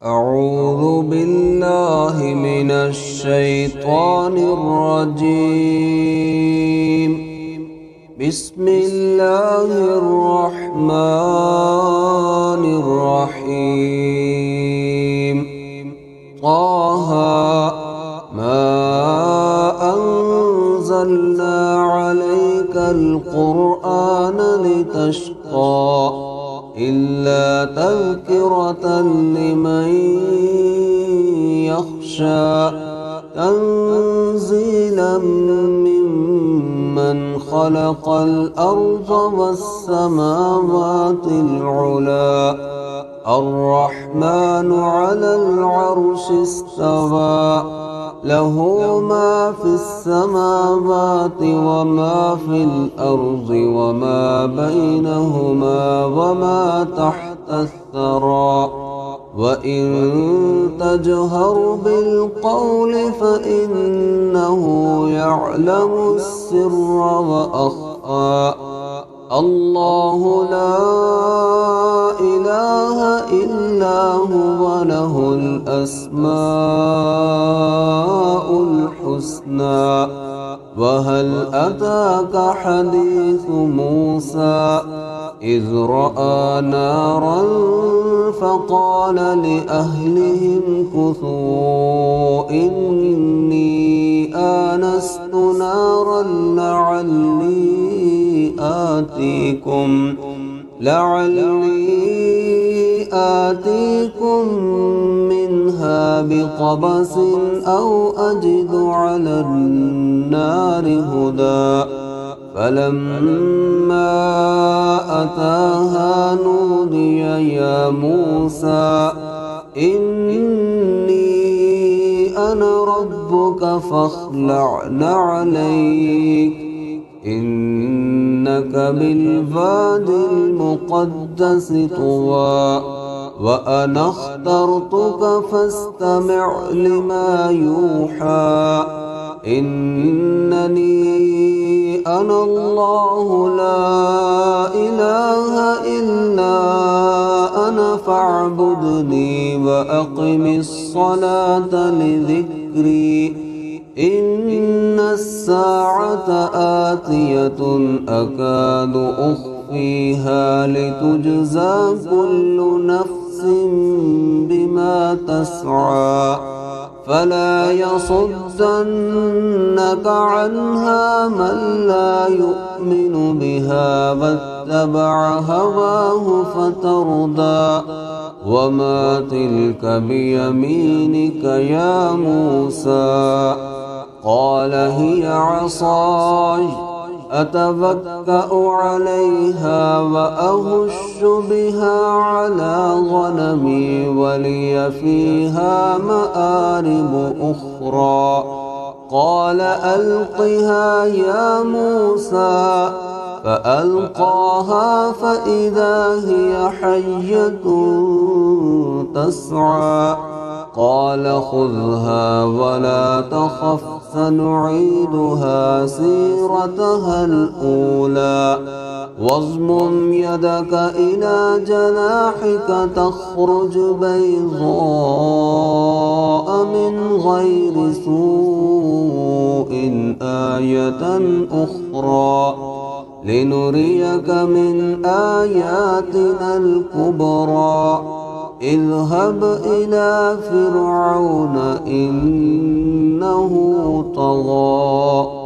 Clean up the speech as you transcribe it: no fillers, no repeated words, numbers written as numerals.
أعوذ بالله من الشيطان الرجيم. بسم الله الرحمن الرحيم. طه ما أنزلنا عليك القرآن لتشقى إلا تذكرة لمن يخشى تنزيلا ممن خلق الأرض والسماوات العلى الرحمن على العرش استوى له ما في السماوات وما في الأرض وما بينهما وما تحت الثرى وإن تجهر بالقول فإنه يعلم السر وأخفى الله لا إله إلا هو له الأسماء الحسنى. وهل أتاك حديث موسى إذ رأى نارا فقال لأهلهم كثوا إني آنست نارا لعلي آتيكم منها بقبس أو أجد على النار هدى. فلما أتاها نودي يا موسى إني أنا ربك فاخلع نعليك إنك بالواد المقدس طوى وأنا اخترتك فاستمع لما يوحى إنني أنا الله لا إله إلا أنا فاعبدني وأقم الصلاة لذكري إن الساعة آتية أكاد أخفيها لتجزى كل نفس بما تسعى فلا يصدنك عنها من لا يؤمن بها واتبع هواه فتردى. وما تلك بيمينك يا موسى قال هي عصاي أتوكأ عليها وأهش بها على غنمي ولي فيها مآرب أخرى. قال ألقها يا موسى فألقاها فإذا هي حية تسعى. قال خذها ولا تخف سنعيدها سيرتها الأولى واضمم يدك إلى جناحك تخرج بيضاء من غير سوء آية أخرى لنريك من آياتنا الكبرى. اذهب إلى فرعون إنه طغى.